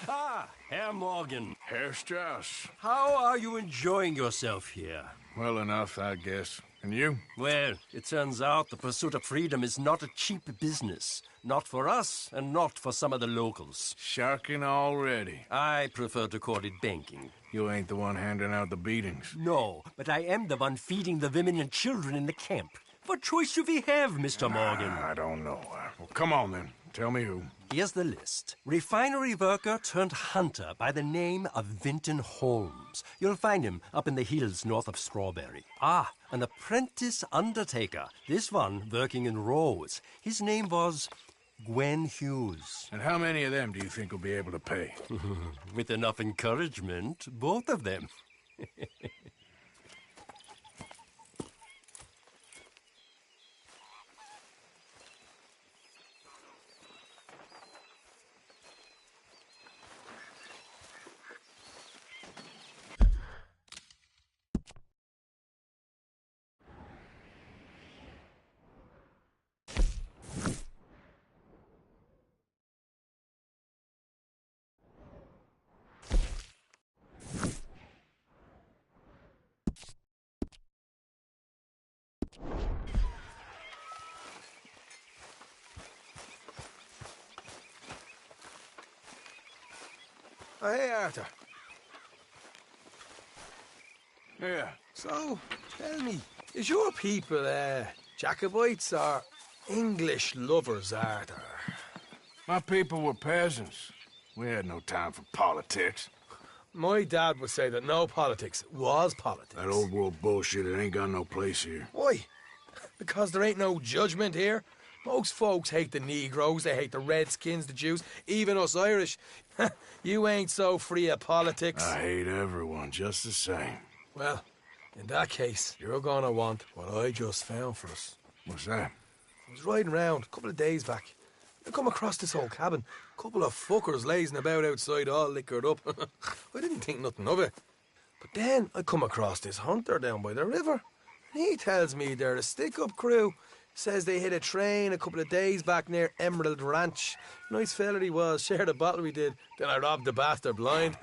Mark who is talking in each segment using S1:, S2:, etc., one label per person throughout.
S1: Ah, Herr Morgan.
S2: Herr Strauss.
S1: How are you enjoying yourself here?
S2: Well enough, I guess. And you?
S1: Well, it turns out the pursuit of freedom is not a cheap business. Not for us, and not for some of the locals.
S2: Sharking already.
S1: I prefer to call it banking.
S2: You ain't the one handing out the beatings.
S1: No, but I am the one feeding the women and children in the camp. What choice do we have, Mr. Morgan?
S2: I don't know. Well, come on then. Tell me who.
S1: Here's the list. Refinery worker turned hunter by the name of Vinton Holmes. You'll find him up in the hills north of Strawberry. Ah, an apprentice undertaker. This one working in Rose. His name was Gwen Hughes.
S2: And how many of them do you think will be able to pay?
S1: With enough encouragement, both of them.
S3: Oh, hey, Arthur.
S2: Yeah.
S3: So, tell me, is your people, Jacobites or English lovers, Arthur?
S2: My people were peasants. We had no time for politics.
S3: My dad would say that no politics was politics.
S2: That old world bullshit, it ain't got no place here.
S3: Why? Because there ain't no judgment here. Most folks hate the Negroes, they hate the Redskins, the Jews, even us Irish. You ain't so free of politics.
S2: I hate everyone just the same.
S3: Well, in that case, you're gonna want what I just found for us.
S2: What's that?
S3: I was riding around a couple of days back. I come across this old cabin. A couple of fuckers lazing about outside all liquored up. I didn't think nothing of it. But then I come across this hunter down by the river. And he tells me they're a stick-up crew. Says they hit a train a couple of days back near Emerald Ranch. Nice fella he was, shared a bottle we did. Then I robbed the bastard blind.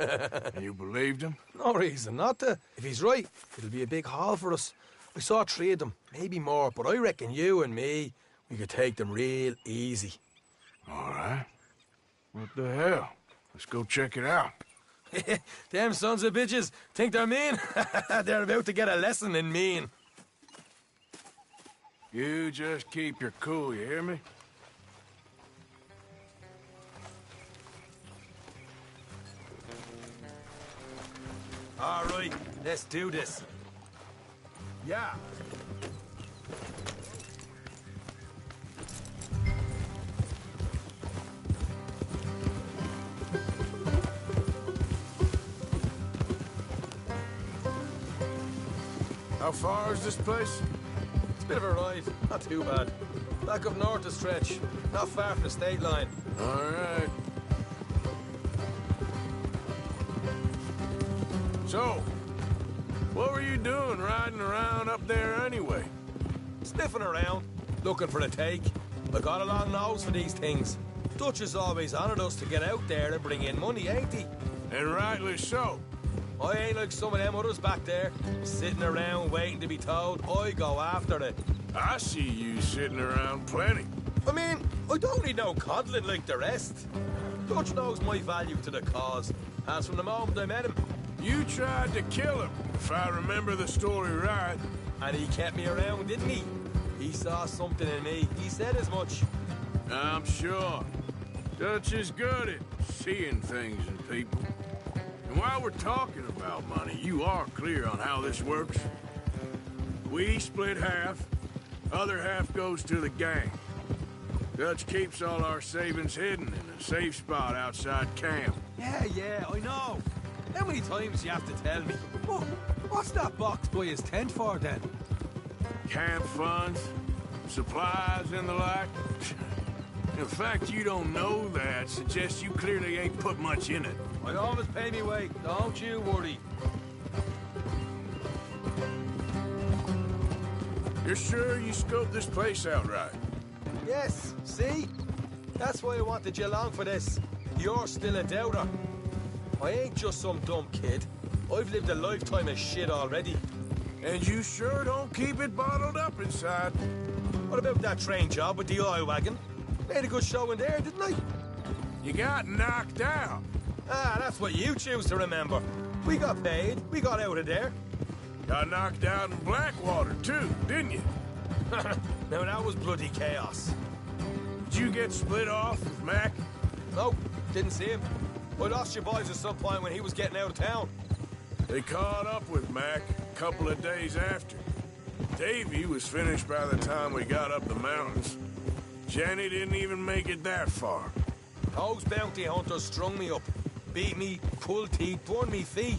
S2: You believed him?
S3: No reason not to. If he's right, it'll be a big haul for us. I saw 3 of them, maybe more, but I reckon you and me, we could take them real easy.
S2: All right. What the hell? Let's go check it out.
S3: Them sons of bitches think they're mean. They're about to get a lesson in mean.
S2: You just keep your cool, you hear me?
S3: All right, let's do this. Yeah.
S2: How far is this place?
S3: It's a bit of a ride, not too bad. Back up north a stretch, not far from the state line.
S2: All right. So, what were you doing riding around up there anyway?
S3: Sniffing around, looking for a take. I got a long nose for these things. Dutch has always honoured us to get out there and bring in money, ain't he?
S2: And rightly so.
S3: I ain't like some of them others back there, sitting around waiting to be told. I go after it.
S2: I see you sitting around plenty.
S3: I mean, I don't need no coddling like the rest. Dutch knows my value to the cause, as from the moment I met him.
S2: You tried to kill him, if I remember the story right.
S3: And he kept me around, didn't he? He saw something in me. He said as much.
S2: I'm sure. Dutch is good at seeing things in people. And while we're talking about money, you are clear on how this works? We split half, other half goes to the gang. Dutch keeps all our savings hidden in a safe spot outside camp.
S3: Yeah, I know. How many times do you have to tell me? What's that box by his tent for, then?
S2: Camp funds, supplies and the like. The fact you don't know that suggests you clearly ain't put much in it.
S3: I always pay me way, don't you worry.
S2: You're sure you scoped this place out right?
S3: Yes, see? That's why I wanted you along for this. You're still a doubter. I ain't just some dumb kid. I've lived a lifetime of shit already.
S2: And you sure don't keep it bottled up inside.
S3: What about that train job with the oil wagon? Made a good show in there, didn't I?
S2: You got knocked out.
S3: Ah, that's what you choose to remember. We got paid. We got out of there.
S2: Got knocked out in Blackwater, too, didn't you?
S3: Now, that was bloody chaos.
S2: Did you get split off with Mac?
S3: No, didn't see him. I lost your boys at some point when he was getting out of town.
S2: They caught up with Mac a couple of days after. Davy was finished by the time we got up the mountains. Jenny didn't even make it that far.
S3: Those bounty hunters strung me up. Beat me, pulled teeth, burned me feet.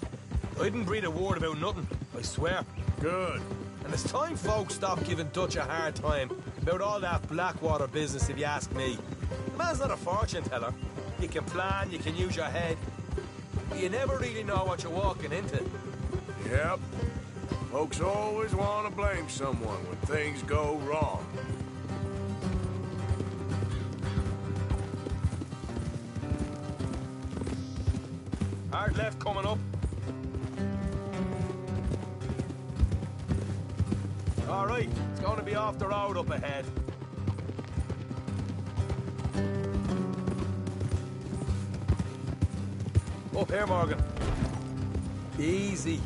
S3: I didn't breathe a word about nothing, I swear.
S2: Good.
S3: And it's time folks stop giving Dutch a hard time about all that Blackwater business, if you ask me. The man's not a fortune teller. You can plan, you can use your head, but you never really know what you're walking into.
S2: Yep. Folks always want to blame someone when things go wrong.
S3: Hard left coming up. All right, it's going to be off the road up ahead. Up here, Morgan. Easy.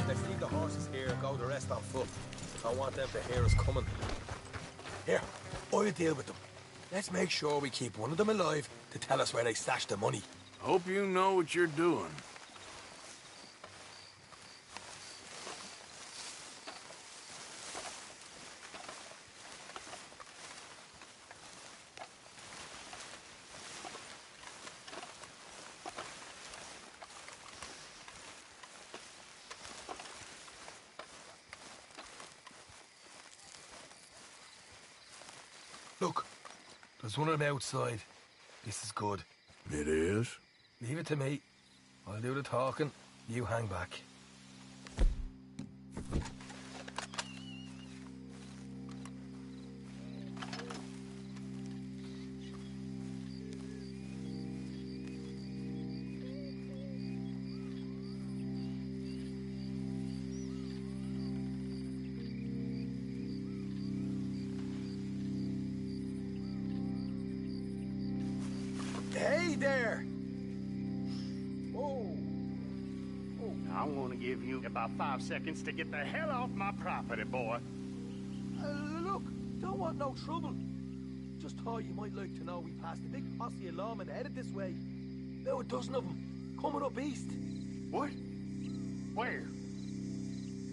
S3: Let's leave the horses here and go the rest on foot. I want them to hear us coming. Here, I'll deal with them. Let's make sure we keep one of them alive to tell us where they stashed the money.
S2: Hope you know what you're doing.
S3: Look, there's one of them outside. This is good.
S2: It is?
S3: Leave it to me. I'll do the talking. You hang back. Hey there! Whoa!
S4: I want to give you about 5 seconds to get the hell off my property, boy.
S3: Look, don't want no trouble. Just thought you might like to know we passed a big posse of lawmen headed this way. About a dozen of them, coming up east.
S4: What? Where?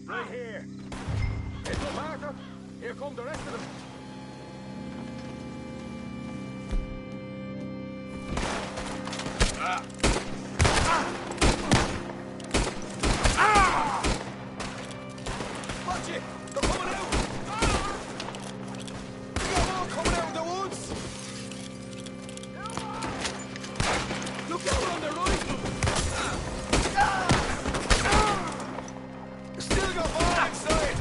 S3: Right here. Heads up, Arthur. Here come the rest of them. Watch it! They're coming out! We got more coming out of the woods! Look out on the right! Still got more inside!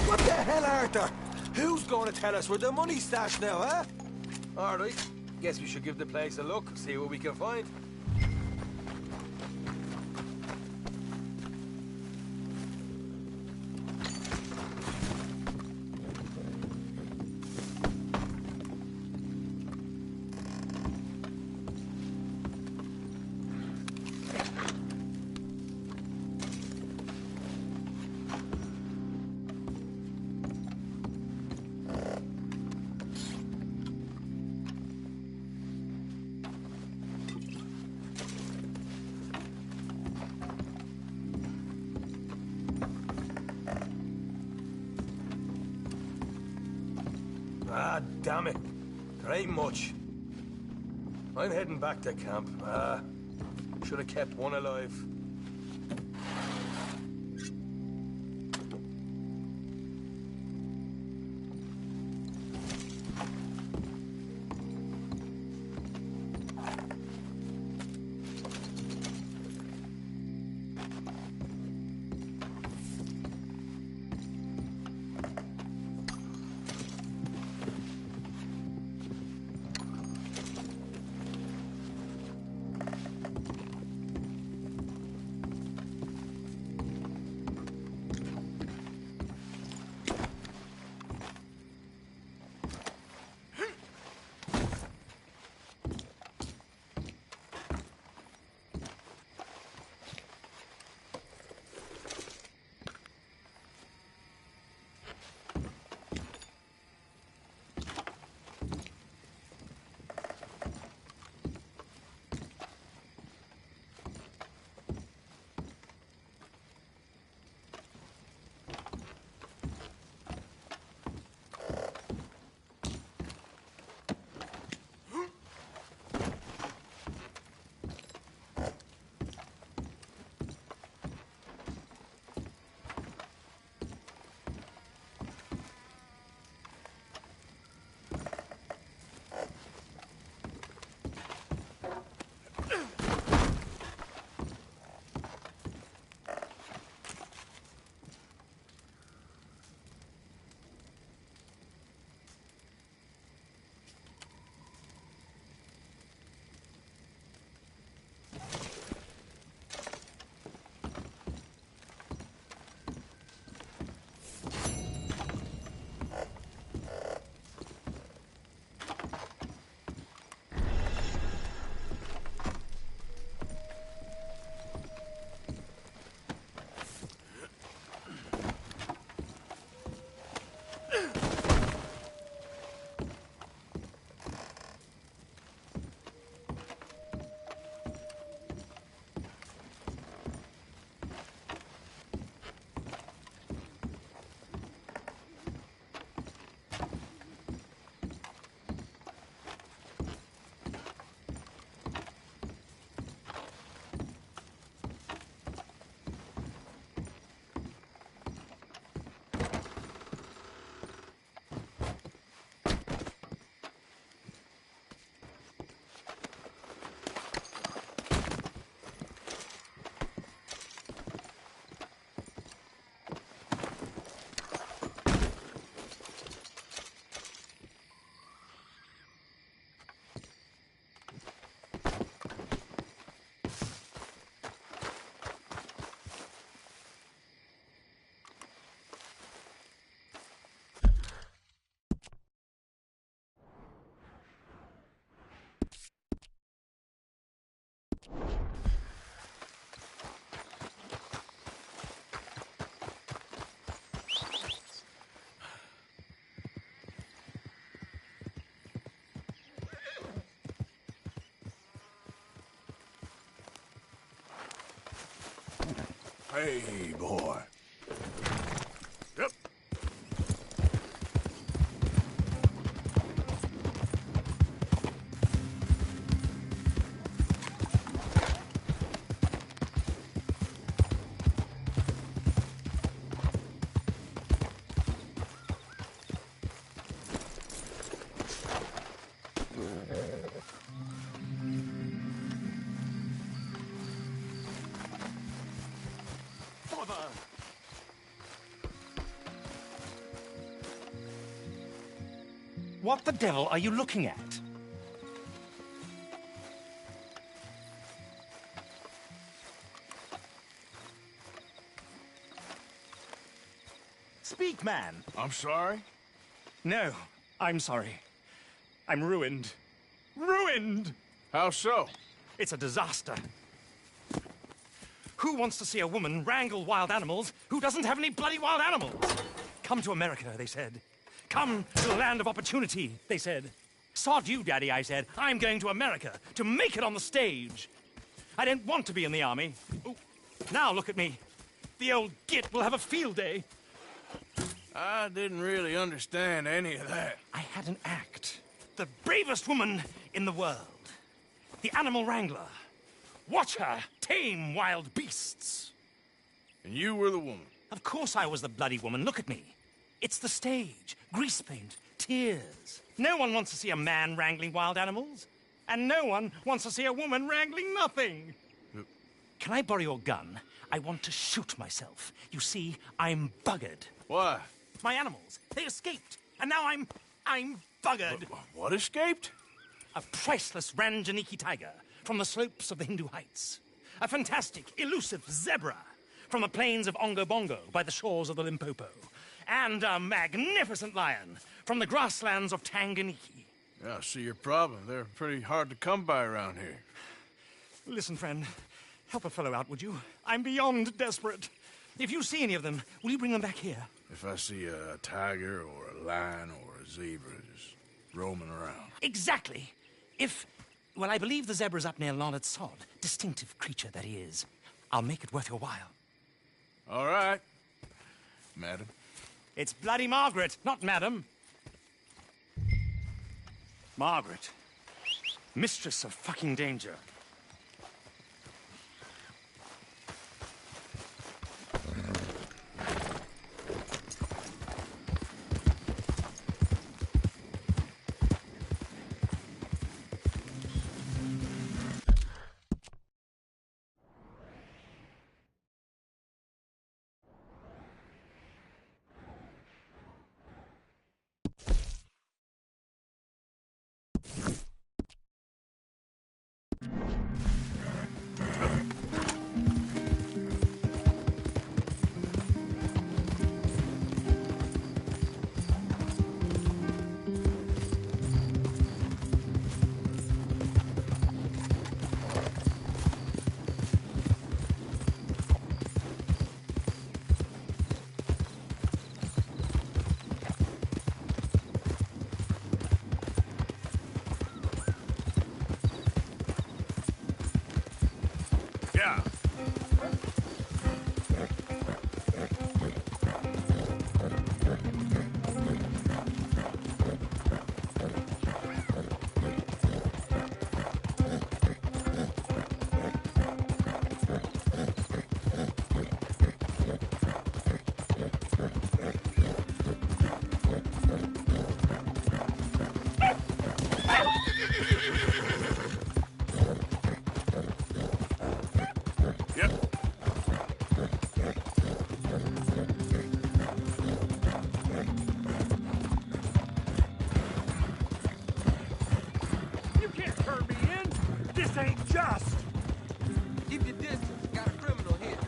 S3: What the hell, Arthur? Who's going to tell us where the money's stashed now, huh? All right. Guess we should give the place a look, see what we can find. Ah, damn it. There ain't much. I'm heading back to camp. Should have kept one alive.
S2: Hey, boy. Yep.
S5: What the devil are you looking at? Speak, man.
S2: I'm sorry?
S5: No, I'm sorry. I'm ruined. Ruined!
S2: How so?
S5: It's a disaster. Who wants to see a woman wrangle wild animals who doesn't have any bloody wild animals? Come to America, they said. Come to the land of opportunity, they said. Sod you, Daddy, I said. I'm going to America to make it on the stage. I don't want to be in the army. Ooh, now look at me. The old git will have a field day.
S2: I didn't really understand any of that.
S5: I had an act. The bravest woman in the world. The animal wrangler. Watch her tame wild beasts.
S2: And you were the woman.
S5: Of course I was the bloody woman. Look at me. It's the stage. Grease paint. Tears. No one wants to see a man wrangling wild animals. And no one wants to see a woman wrangling nothing. Can I borrow your gun? I want to shoot myself. You see, I'm buggered.
S2: Why?
S5: My animals, they escaped. And now I'm buggered.
S2: What escaped?
S5: A priceless Ranjaniki tiger from the slopes of the Hindu Heights. A fantastic, elusive zebra from the plains of Ongo Bongo by the shores of the Limpopo. And a magnificent lion from the grasslands of Tanganyika.
S2: Yeah, I see your problem. They're pretty hard to come by around here.
S5: Listen, friend, help a fellow out, would you? I'm beyond desperate. If you see any of them, will you bring them back here?
S2: If I see a tiger or a lion or a zebra just roaming around.
S5: Exactly. Well, I believe the zebra's up near Lonnet Sod. Distinctive creature that he is. I'll make it worth your while.
S2: All right, madam.
S5: It's bloody Margaret, not madam. Margaret. Mistress of fucking danger.
S2: Yeah. Yep.
S5: You can't turn me in. This ain't just.
S3: Keep your distance. Got a criminal here.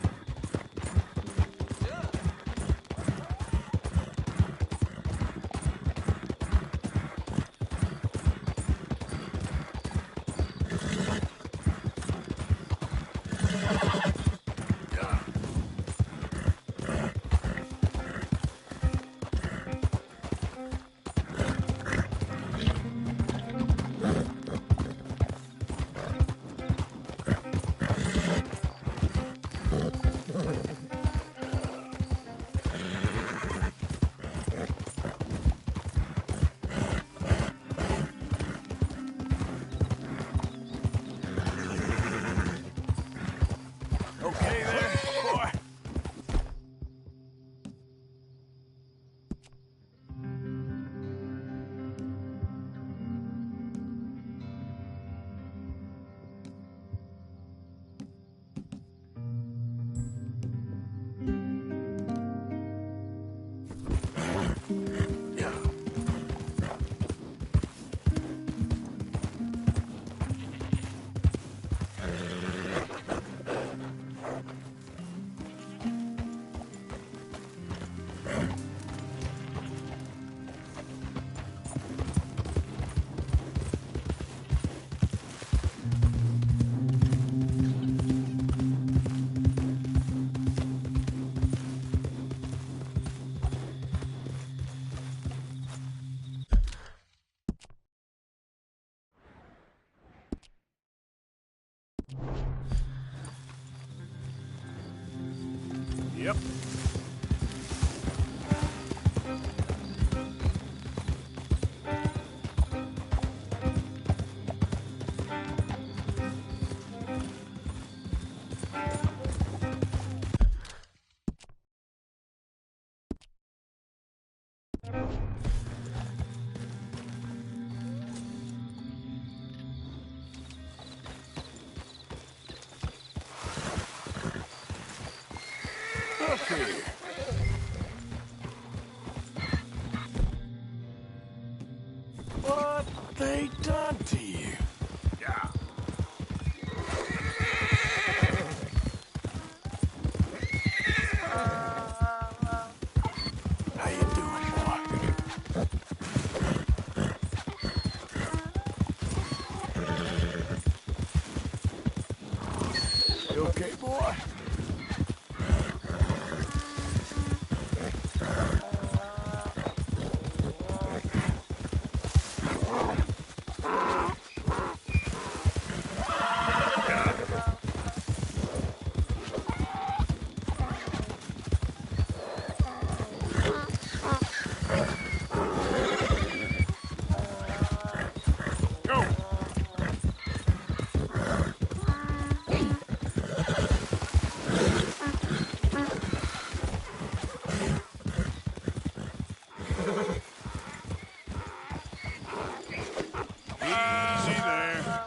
S2: Yep. Look here. What they done to you? Yeah. How you doing, boy? You okay, boy? Go! Easy there.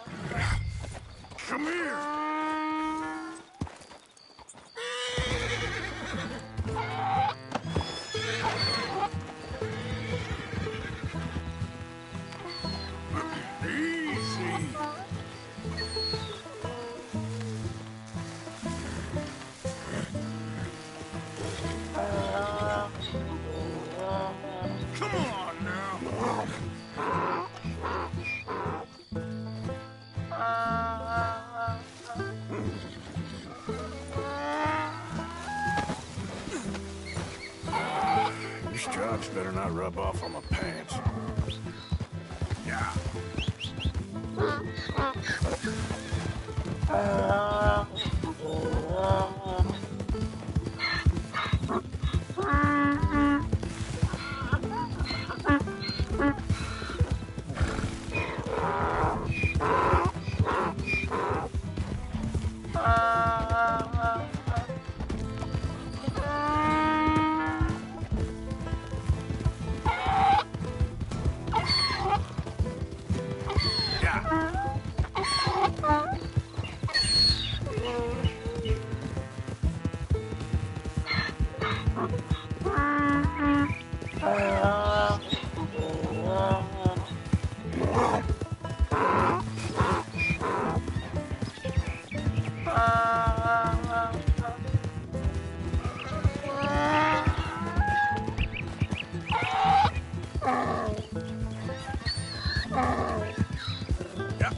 S2: Come here. Easy. Come on now. These drugs better not rub off on my pants. Yeah. Yeah. Yeah.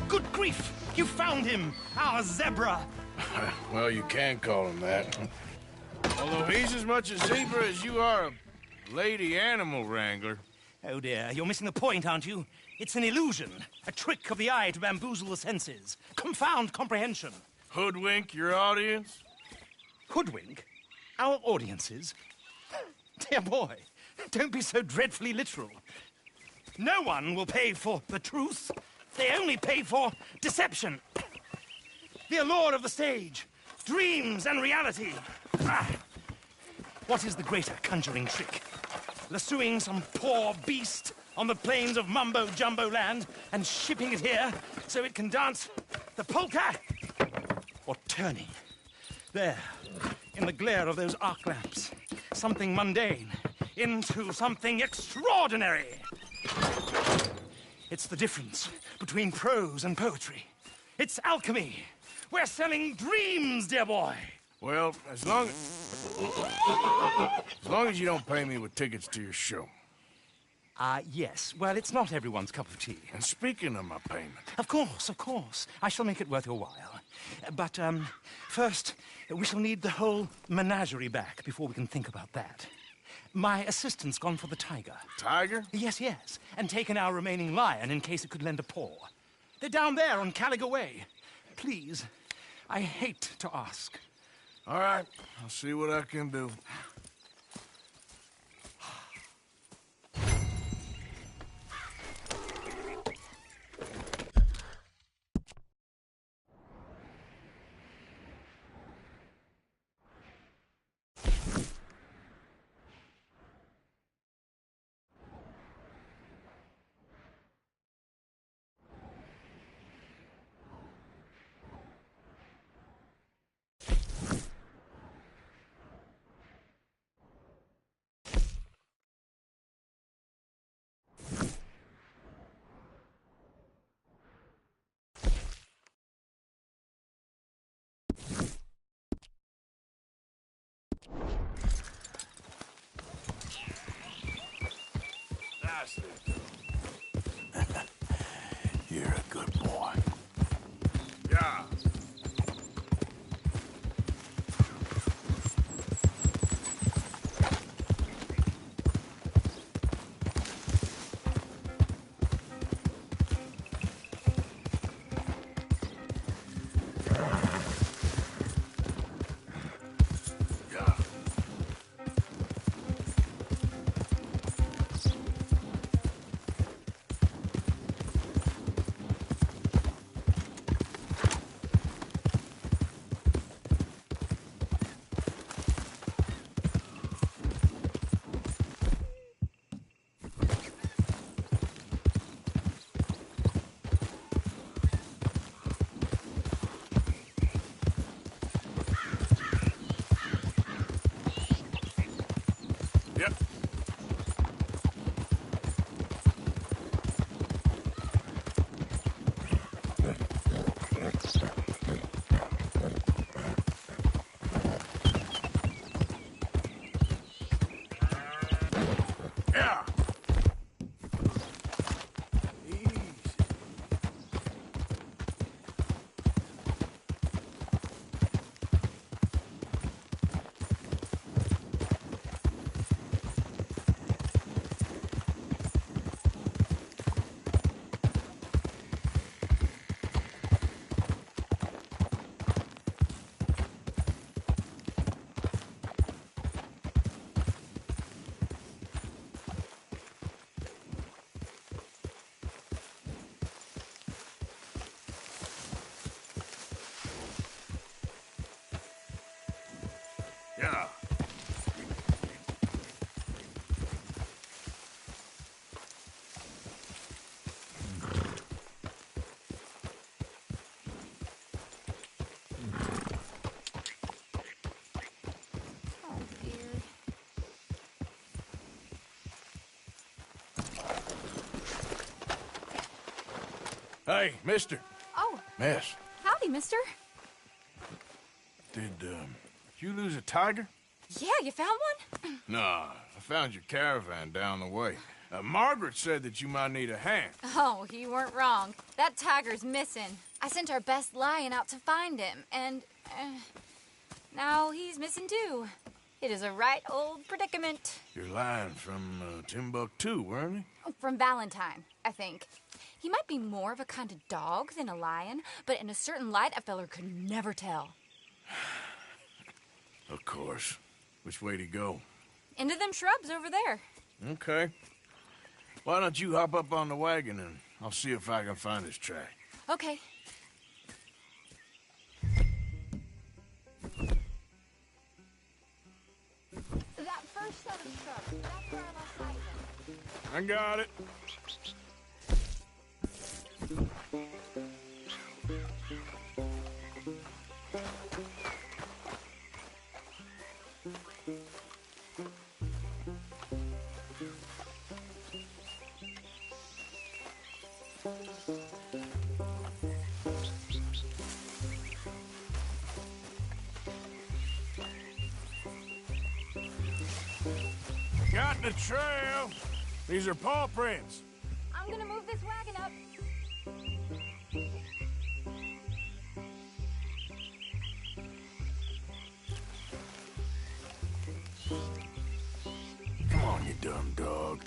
S5: Good grief! You found him! Our zebra!
S2: Well, you can call him that. Although he's as much a zebra as you are a lady animal wrangler.
S5: Oh dear, you're missing the point, aren't you? It's an illusion, a trick of the eye to bamboozle the senses, confound comprehension.
S2: Hoodwink your audience?
S5: Hoodwink? Our audiences? Dear boy, don't be so dreadfully literal. No one will pay for the truth. They only pay for deception. The allure of the stage, dreams and reality. Ah. What is the greater conjuring trick? Lassoing some poor beast on the plains of mumbo-jumbo land and shipping it here so it can dance the polka? Or turning, there, in the glare of those arc lamps, something mundane into something extraordinary? It's the difference between prose and poetry. It's alchemy. We're selling dreams, dear boy.
S2: Well, as long as you don't pay me with tickets to your show.
S5: Yes. Well, it's not everyone's cup of tea.
S2: And speaking of my payment...
S5: Of course, of course. I shall make it worth your while. But, first, we shall need the whole menagerie back before we can think about that. My assistant's gone for the tiger.
S2: Tiger?
S5: Yes, yes. And taken our remaining lion in case it could lend a paw. They're down there on Caliga Way. Please, I hate to ask.
S2: All right, I'll see what I can do. You're a good boy. Yeah. Yep. Yeah. Easy. Yeah.
S6: Oh, dear.
S2: Hey, mister.
S6: Oh,
S2: Miss.
S6: howdy, mister.
S2: Did you lose a tiger?
S6: Yeah, you found one?
S2: Nah, I found your caravan down the way. Margaret said that you might need a hand.
S6: Oh, you weren't wrong. That tiger's missing. I sent our best lion out to find him, and now he's missing too. It is a right old predicament.
S2: Your lion from Timbuktu, weren't he?
S6: From Valentine, I think. He might be more of a kind of dog than a lion, but in a certain light, a feller could never tell.
S2: Of course. Which way to go?
S6: Into them shrubs over there.
S2: Okay. Why don't you hop up on the wagon and I'll see if I can find his track.
S6: Okay. That first set of shrubs, that's where I lost sight of them.
S2: I got it. Got the trail. These are paw prints.
S6: I'm gonna move this wagon up.
S2: Come on, you dumb dog.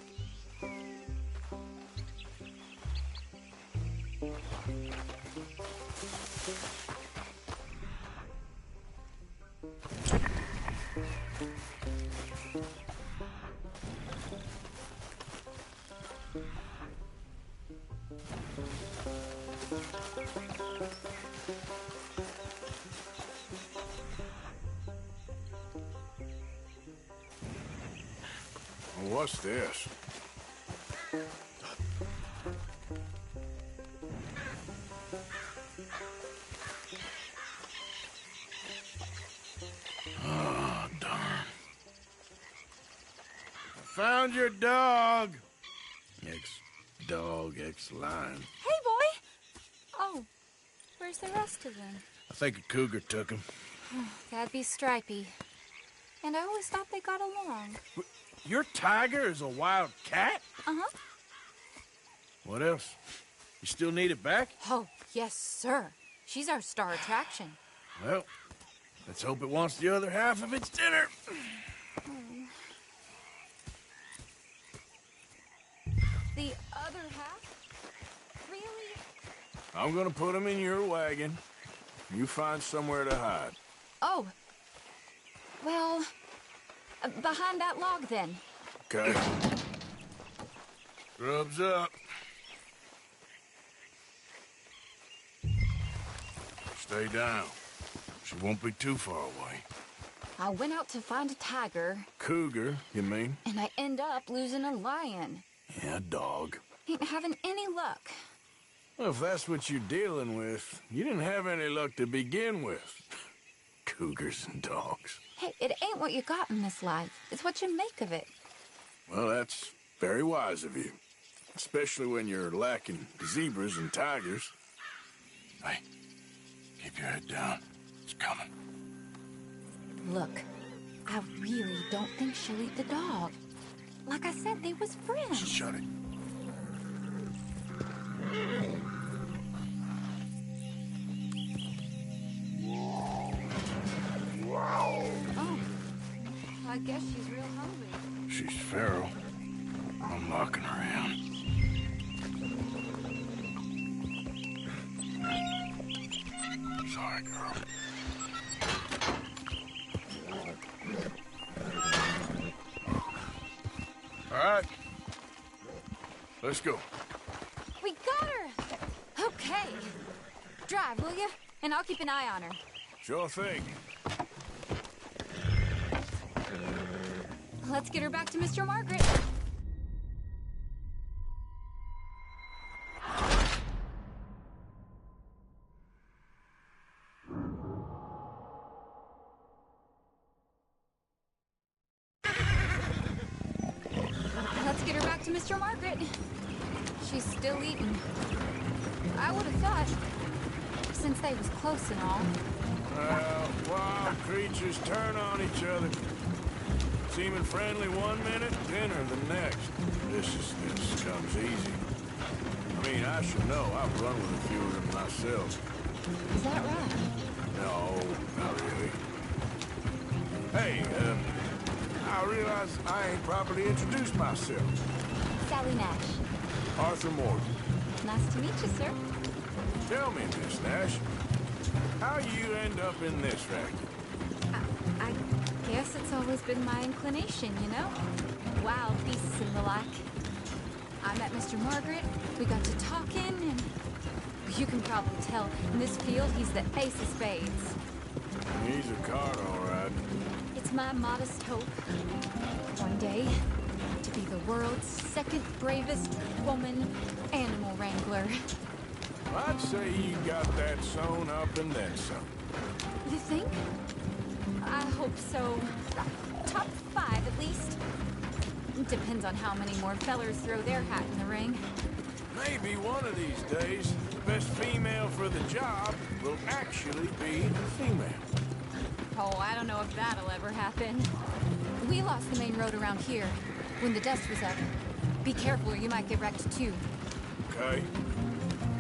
S2: What's this? Oh, darn. I found your dog. Ex-dog, ex-lion.
S6: Hey, boy! Oh, where's the rest of them?
S2: I think a cougar took him.
S6: That'd be Stripey. And I always thought they got along.
S2: Your tiger is a wild cat?
S6: Uh-huh.
S2: What else? You still need it back?
S6: Oh, yes, sir. She's our star attraction.
S2: Well, let's hope it wants the other half of its dinner.
S6: The other half? Really?
S2: I'm gonna put him in your wagon. You find somewhere to hide.
S6: Oh. Well, behind that log, then.
S2: Okay. Grub's up. Stay down. She won't be too far away.
S6: I went out to find a tiger,
S2: Cougar, you mean?
S6: and I end up losing a lion.
S2: Yeah, dog.
S6: Ain't having any luck.
S2: Well, if that's what you're dealing with, you didn't have any luck to begin with. Cougars and dogs.
S6: Hey, it ain't what you got in this life. It's what you make of it.
S2: Well, that's very wise of you. Especially when you're lacking zebras and tigers. Hey, keep your head down. It's coming.
S6: Look, I really don't think she'll eat the dog. Like I said, they was friends.
S2: Shut it.
S6: Oh, I guess she's real hungry.
S2: She's feral. I'm knocking around. Sorry, girl. All right. Let's go.
S6: We got her! Okay. Drive, will you? And I'll keep an eye on her.
S2: Sure thing.
S6: Let's get her back to Mr. Margaret. Let's get her back to Mr. Margaret. She's still eating. I would have thought, since they was close and all.
S2: Well, wild creatures turn on each other. Seeming friendly one minute, dinner the next. Viciousness comes easy. I mean, I should know. I've run with a few of them myself.
S6: Is that right?
S2: No, not really. Hey, I realize I ain't properly introduced myself.
S6: Sally Nash.
S2: Arthur Morgan.
S6: Nice to meet you, sir.
S2: Tell me, Miss Nash, how you end up in this racket?
S6: I guess it's always been my inclination, you know? Wild beasts and the like. I met Mr. Margaret, we got to talking, and you can probably tell, in this field, he's the ace of spades.
S2: He's a card, all right.
S6: It's my modest hope, one day, to be the world's second bravest woman animal wrangler.
S2: I'd say you got that sewn up and then some.
S6: You think? I hope so. Top 5, at least. Depends on how many more fellers throw their hat in the ring.
S2: Maybe one of these days, the best female for the job will actually be a female.
S6: Oh, I don't know if that'll ever happen. We lost the main road around here. when the dust was up. Be careful or you might get wrecked too.
S2: Okay.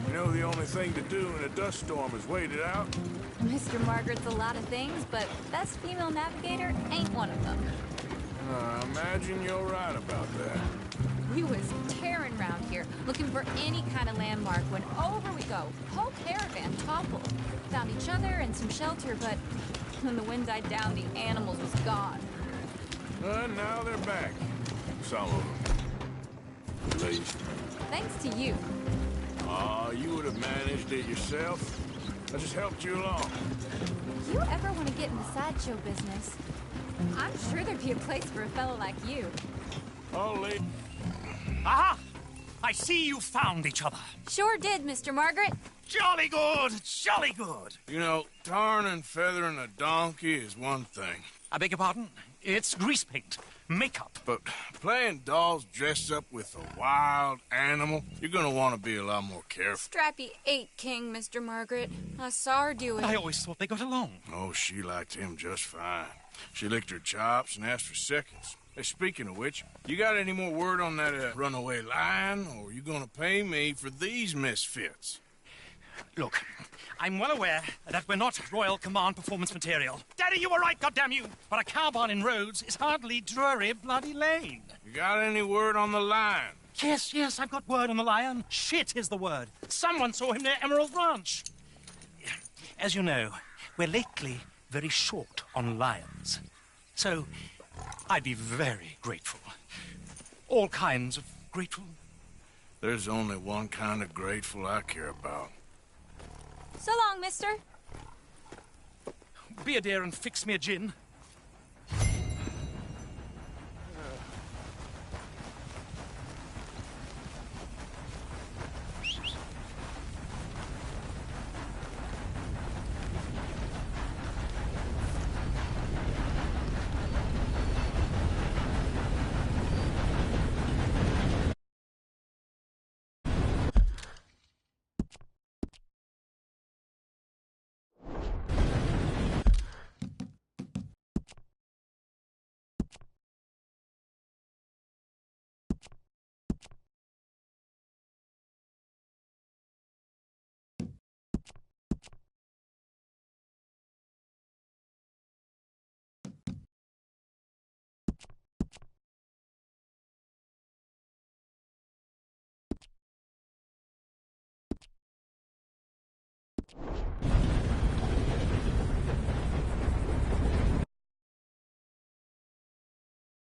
S2: You know the only thing to do in a dust storm is wait it out?
S6: Mr. Margaret's a lot of things, but best female navigator ain't one of them.
S2: I imagine you're right about that.
S6: We was tearing round here, looking for any kind of landmark when over we go. Whole caravan toppled. Found each other and some shelter, but when the wind died down, the animals was gone.
S2: Now they're back. Some of them. At least.
S6: Thanks to you.
S2: You would have managed it yourself. I just helped you along.
S6: If you ever want to get in the sideshow business, I'm sure there'd be a place for a fellow like you.
S2: I'll leave.
S5: Aha! I see you found each other.
S6: Sure did, Mr. Margaret.
S5: Jolly good, jolly good.
S2: You know, tarring and feathering a donkey is one thing.
S5: I beg your pardon? It's grease paint, makeup.
S2: But playing dolls dressed up with a wild animal, you're gonna want to be a lot more careful.
S6: Strappy ain't king, Mr. Margaret. I saw her do it.
S5: I always thought they got along.
S2: Oh, she liked him just fine. She licked her chops and asked for seconds. Hey, speaking of which, you got any more word on that runaway lion, or are you gonna pay me for these misfits?
S5: Look, I'm well aware that we're not Royal Command performance material. Daddy, you were right, goddamn you! But a cow barn in Rhodes is hardly Drury Bloody Lane.
S2: You got any word on the lion?
S5: Yes, I've got word on the lion. Shit is the word. Someone saw him near Emerald Ranch. As you know, we're lately very short on lions. So, I'd be very grateful. All kinds of grateful.
S2: There's only one kind of grateful I care about.
S6: So long, mister.
S5: Be a dear and fix me a gin.